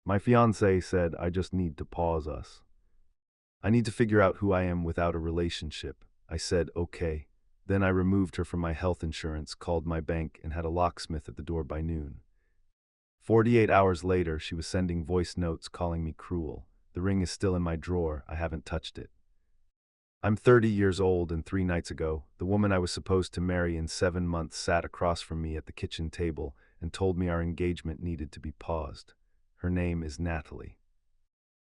My fiancé said I just need to pause us. I need to figure out who I am without a relationship. I said, okay. Then I removed her from my health insurance, called my bank, and had a locksmith at the door by noon. 48 hours later, she was sending voice notes calling me cruel. The ring is still in my drawer. I haven't touched it. I'm 30 years old, and 3 nights ago, the woman I was supposed to marry in 7 months sat across from me at the kitchen table and told me our engagement needed to be paused. Her name is Natalie.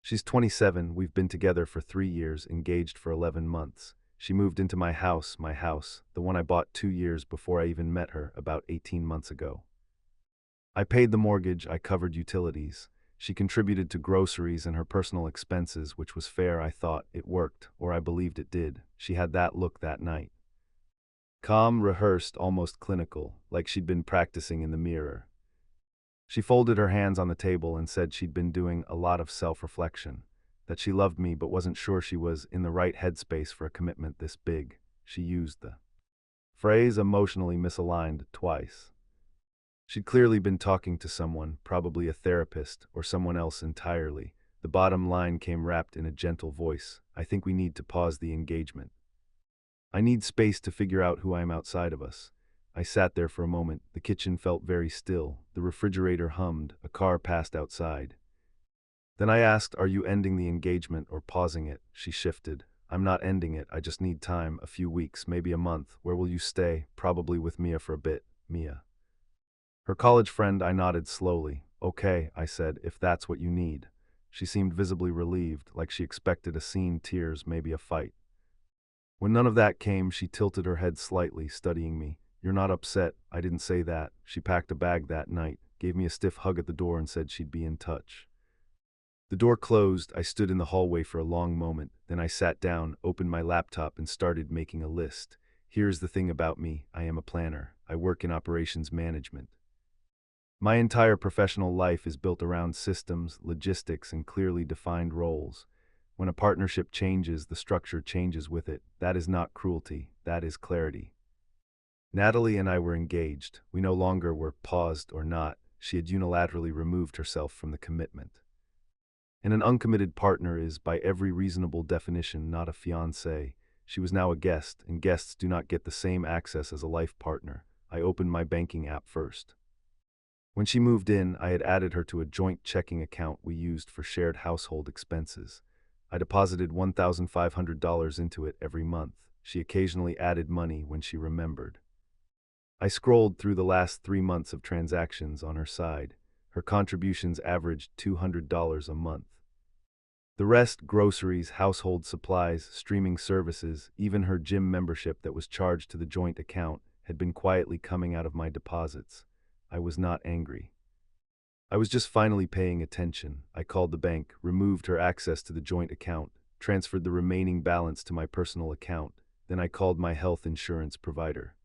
She's 27, we've been together for 3 years, engaged for 11 months. She moved into my house, the one I bought 2 years before I even met her, about 18 months ago. I paid the mortgage, I covered utilities. She contributed to groceries and her personal expenses, which was fair, I thought. It worked, or I believed it did. She had that look that night. Calm, rehearsed, almost clinical, like she'd been practicing in the mirror. She folded her hands on the table and said she'd been doing a lot of self-reflection, that she loved me but wasn't sure she was in the right headspace for a commitment this big. She used the phrase emotionally misaligned twice. She'd clearly been talking to someone, probably a therapist or someone else entirely. The bottom line came wrapped in a gentle voice. I think we need to pause the engagement. I need space to figure out who I am outside of us. I sat there for a moment. The kitchen felt very still. The refrigerator hummed. A car passed outside. Then I asked, are you ending the engagement or pausing it? She shifted. I'm not ending it. I just need time, a few weeks, maybe a month. Where will you stay? Probably with Mia for a bit. Mia. Her college friend. I nodded slowly. Okay, I said, if that's what you need. She seemed visibly relieved, like she expected a scene, tears, maybe a fight. When none of that came, she tilted her head slightly, studying me. You're not upset. I didn't say that. She packed a bag that night, gave me a stiff hug at the door and said she'd be in touch. The door closed. I stood in the hallway for a long moment. Then I sat down, opened my laptop, and started making a list. Here's the thing about me. I am a planner. I work in operations management. My entire professional life is built around systems, logistics, and clearly defined roles. When a partnership changes, the structure changes with it. That is not cruelty. That is clarity. Natalie and I were engaged. We no longer were paused or not. She had unilaterally removed herself from the commitment. And an uncommitted partner is, by every reasonable definition, not a fiancé. She was now a guest, and guests do not get the same access as a life partner. I opened my banking app first. When she moved in, I had added her to a joint checking account we used for shared household expenses. I deposited $1,500 into it every month. She occasionally added money when she remembered. I scrolled through the last 3 months of transactions on her side. Her contributions averaged $200 a month. The rest, groceries, household supplies, streaming services, even her gym membership that was charged to the joint account, had been quietly coming out of my deposits. I was not angry. I was just finally paying attention. I called the bank, removed her access to the joint account, transferred the remaining balance to my personal account. Then I called my health insurance provider.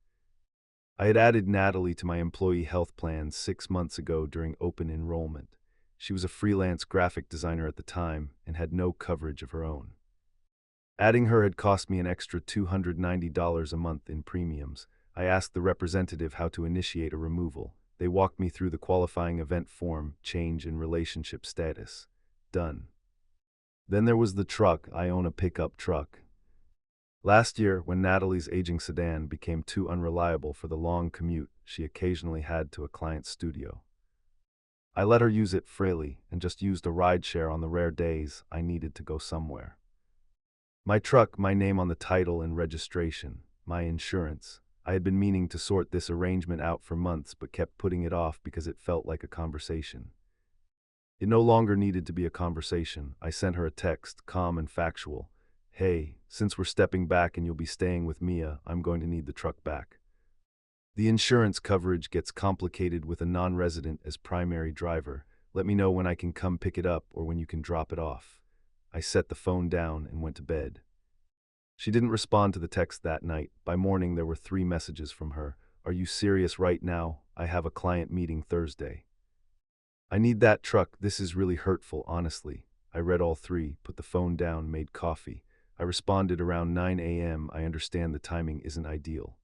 I had added Natalie to my employee health plan 6 months ago during open enrollment. She was a freelance graphic designer at the time and had no coverage of her own. Adding her had cost me an extra $290 a month in premiums. I asked the representative how to initiate a removal. They walked me through the qualifying event form, change in relationship status. Done. Then there was the truck. I own a pickup truck. Last year, when Natalie's aging sedan became too unreliable for the long commute she occasionally had to a client's studio, I let her use it freely and just used a rideshare on the rare days I needed to go somewhere. My truck, my name on the title and registration, my insurance. I had been meaning to sort this arrangement out for months but kept putting it off because it felt like a conversation. It no longer needed to be a conversation. I sent her a text, calm and factual. Hey, since we're stepping back and you'll be staying with Mia, I'm going to need the truck back. The insurance coverage gets complicated with a non-resident as primary driver. Let me know when I can come pick it up or when you can drop it off. I set the phone down and went to bed. She didn't respond to the text that night. By morning, there were 3 messages from her. Are you serious right now? I have a client meeting Thursday. I need that truck. This is really hurtful, honestly. I read all 3, put the phone down, made coffee. I responded around 9 a.m. I understand the timing isn't ideal.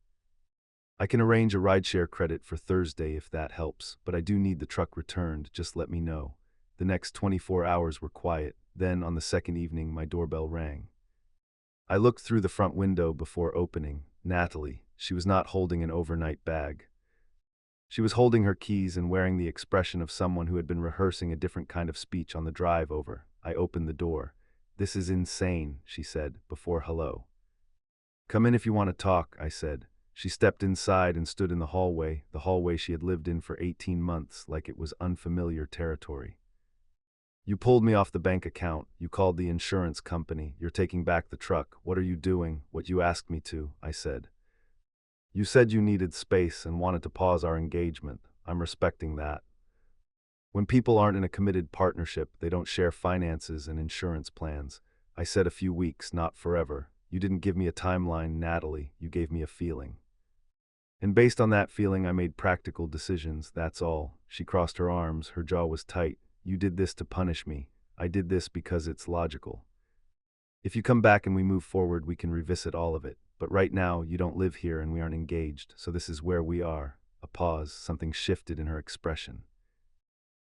I can arrange a rideshare credit for Thursday if that helps, but I do need the truck returned. Just let me know. The next 24 hours were quiet. Then, on the second evening, my doorbell rang. I looked through the front window before opening. Natalie. She was not holding an overnight bag. She was holding her keys and wearing the expression of someone who had been rehearsing a different kind of speech on the drive over. I opened the door. "This is insane," she said, before hello. "Come in if you want to talk," I said. She stepped inside and stood in the hallway she had lived in for 18 months, like it was unfamiliar territory. "You pulled me off the bank account. You called the insurance company. You're taking back the truck. What are you doing?" "What you asked me to," I said. "You said you needed space and wanted to pause our engagement. I'm respecting that. When people aren't in a committed partnership, they don't share finances and insurance plans. I said a few weeks, not forever. You didn't give me a timeline, Natalie. You gave me a feeling. And based on that feeling, I made practical decisions, that's all." She crossed her arms, her jaw was tight. "You did this to punish me. I did this because it's logical. If you come back and we move forward, we can revisit all of it. But right now, you don't live here and we aren't engaged, so this is where we are." A pause, something shifted in her expression.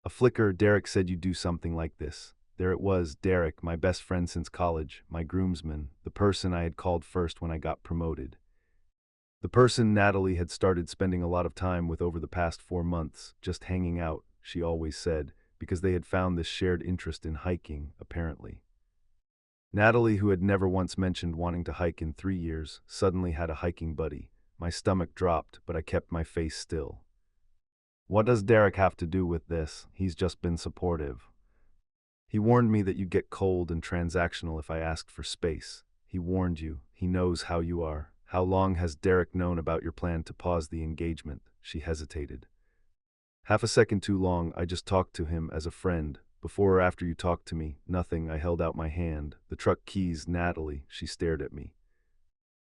A flicker. "Derek said you'd do something like this." There it was, Derek, my best friend since college, my groomsman, the person I had called first when I got promoted. The person Natalie had started spending a lot of time with over the past 4 months, just hanging out, she always said, because they had found this shared interest in hiking, apparently. Natalie, who had never once mentioned wanting to hike in 3 years, suddenly had a hiking buddy. My stomach dropped, but I kept my face still. "What does Derek have to do with this? He's just been supportive. He warned me that you'd get cold and transactional if I asked for space. He warned you. He knows how you are. How long has Derek known about your plan to pause the engagement?" She hesitated. "Half a second too long. I just talked to him as a friend. Before or after you talked to me?" "Nothing." I held out my hand. "The truck keys, Natalie." She stared at me.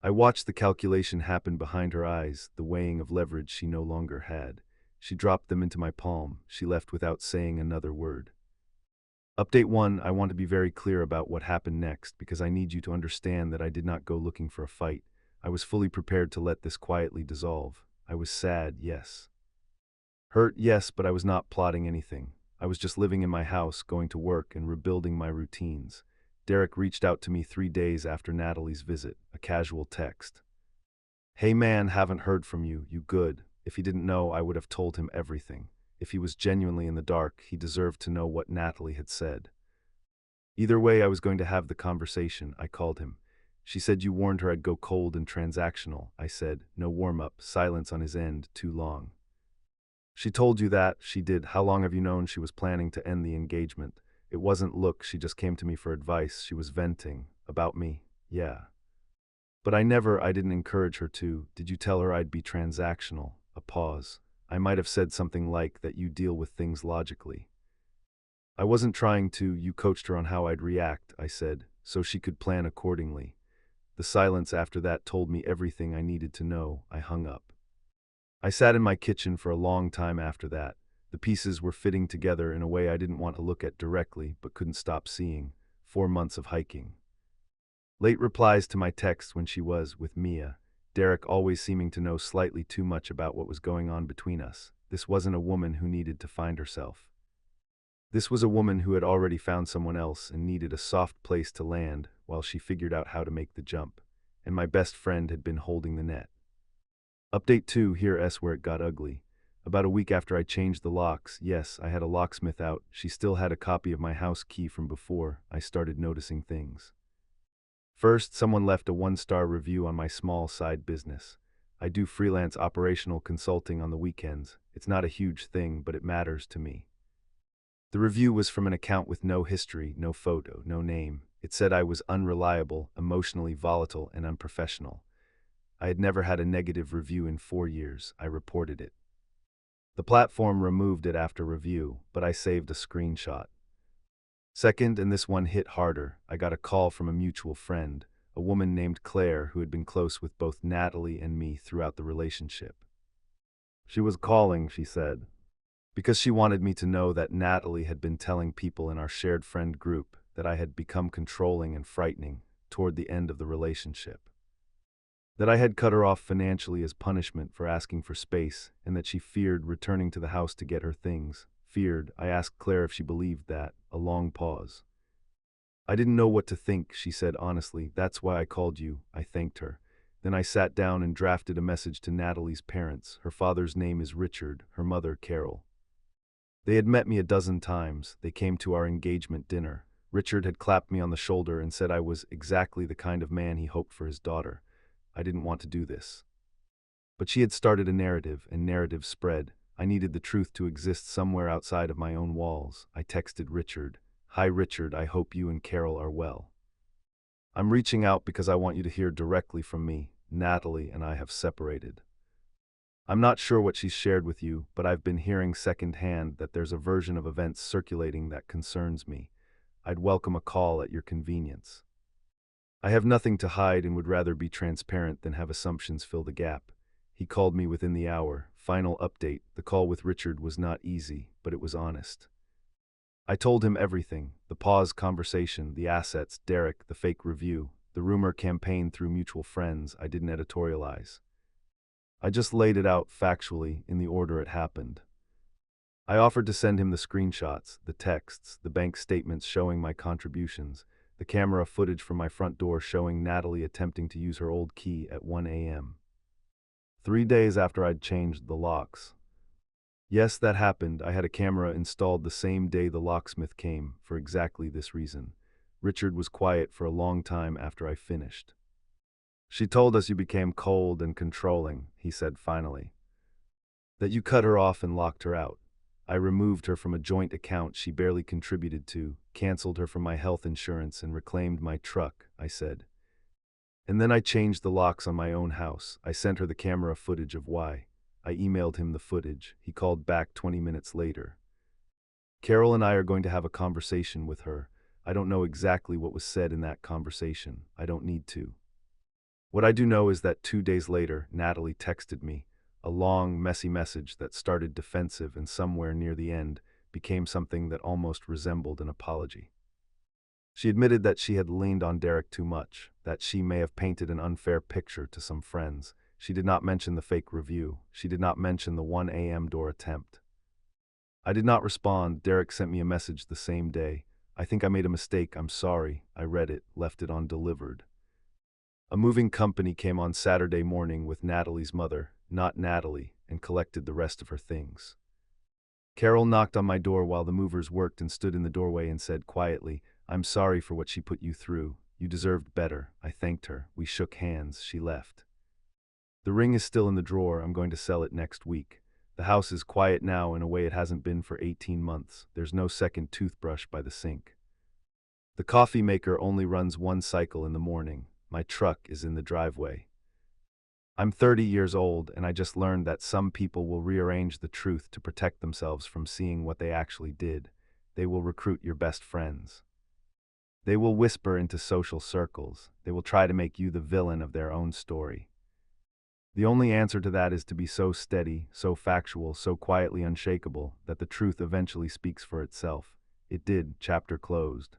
I watched the calculation happen behind her eyes, the weighing of leverage she no longer had. She dropped them into my palm. She left without saying another word. Update 1. I want to be very clear about what happened next, because I need you to understand that I did not go looking for a fight. I was fully prepared to let this quietly dissolve. I was sad, yes. Hurt, yes, but I was not plotting anything. I was just living in my house, going to work, and rebuilding my routines. Derek reached out to me 3 days after Natalie's visit, a casual text. "Hey man, haven't heard from you. You good?" If he didn't know, I would have told him everything. If he was genuinely in the dark, he deserved to know what Natalie had said. Either way, I was going to have the conversation. I called him. "She said you warned her I'd go cold and transactional." I said. No warm-up, silence on his end, too long. "She told you that?" "She did." "How long have you known she was planning to end the engagement?" It wasn't look, she just came to me for advice. She was venting. About me? Yeah. But I didn't encourage her to. "Did you tell her I'd be transactional?" A pause. I might have said something like that you deal with things logically. "I wasn't trying to. You coached her on how I'd react," I said, "so she could plan accordingly." The silence after that told me everything I needed to know. I hung up. I sat in my kitchen for a long time after that. The pieces were fitting together in a way I didn't want to look at directly, but couldn't stop seeing. 4 months of hiking. Late replies to my texts when she was with Mia. Derek always seeming to know slightly too much about what was going on between us. This wasn't a woman who needed to find herself. This was a woman who had already found someone else and needed a soft place to land while she figured out how to make the jump. And my best friend had been holding the net. Update 2, here's where it got ugly. About a week after I changed the locks, yes, I had a locksmith out. She still had a copy of my house key from before. I started noticing things. First, someone left a 1-star review on my small side business. I do freelance operational consulting on the weekends. It's not a huge thing, but it matters to me. The review was from an account with no history, no photo, no name. It said I was unreliable, emotionally volatile, and unprofessional. I had never had a negative review in 4 years. I reported it. The platform removed it after review, but I saved a screenshot. Second, and this one hit harder, I got a call from a mutual friend, a woman named Claire who had been close with both Natalie and me throughout the relationship. She was calling, she said, because she wanted me to know that Natalie had been telling people in our shared friend group that I had become controlling and frightening toward the end of the relationship. That I had cut her off financially as punishment for asking for space, and that she feared returning to the house to get her things. Feared, I asked Claire if she believed that. A long pause. I didn't know what to think, she said honestly. That's why I called you. I thanked her. Then I sat down and drafted a message to Natalie's parents. Her father's name is Richard, her mother Carol. They had met me a dozen times. They came to our engagement dinner. Richard had clapped me on the shoulder and said I was exactly the kind of man he hoped for his daughter. I didn't want to do this. But she had started a narrative, and narrative spread. I needed the truth to exist somewhere outside of my own walls. I texted Richard. Hi Richard, I hope you and Carol are well. I'm reaching out because I want you to hear directly from me. Natalie and I have separated. I'm not sure what she's shared with you, but I've been hearing secondhand that there's a version of events circulating that concerns me. I'd welcome a call at your convenience. I have nothing to hide and would rather be transparent than have assumptions fill the gap. He called me within the hour. Final update, the call with Richard was not easy, but it was honest. I told him everything, the pause conversation, the assets, Derek, the fake review, the rumor campaign through mutual friends. I didn't editorialize. I just laid it out factually in the order it happened. I offered to send him the screenshots, the texts, the bank statements showing my contributions, the camera footage from my front door showing Natalie attempting to use her old key at 1 a.m. 3 days after I'd changed the locks. Yes, that happened. I had a camera installed the same day the locksmith came, for exactly this reason. Richard was quiet for a long time after I finished. She told us you became cold and controlling, he said finally. That you cut her off and locked her out. I removed her from a joint account she barely contributed to, canceled her from my health insurance and reclaimed my truck, I said. And then I changed the locks on my own house. I sent her the camera footage of why. I emailed him the footage. He called back 20 minutes later. Carol and I are going to have a conversation with her. I don't know exactly what was said in that conversation. I don't need to. What I do know is that 2 days later, Natalie texted me, a long, messy message that started defensive and somewhere near the end became something that almost resembled an apology. She admitted that she had leaned on Derek too much, that she may have painted an unfair picture to some friends. She did not mention the fake review. She did not mention the 1 a.m. door attempt. I did not respond. Derek sent me a message the same day. I think I made a mistake. I'm sorry. I read it, left it on delivered. A moving company came on Saturday morning with Natalie's mother, not Natalie, and collected the rest of her things. Carol knocked on my door while the movers worked and stood in the doorway and said quietly, I'm sorry for what she put you through. You deserved better. I thanked her. We shook hands. She left. The ring is still in the drawer. I'm going to sell it next week. The house is quiet now in a way it hasn't been for 18 months. There's no second toothbrush by the sink. The coffee maker only runs one cycle in the morning. My truck is in the driveway. I'm 30 years old, and I just learned that some people will rearrange the truth to protect themselves from seeing what they actually did. They will recruit your best friends. They will whisper into social circles. They will try to make you the villain of their own story. The only answer to that is to be so steady, so factual, so quietly unshakable, that the truth eventually speaks for itself. It did. Chapter closed.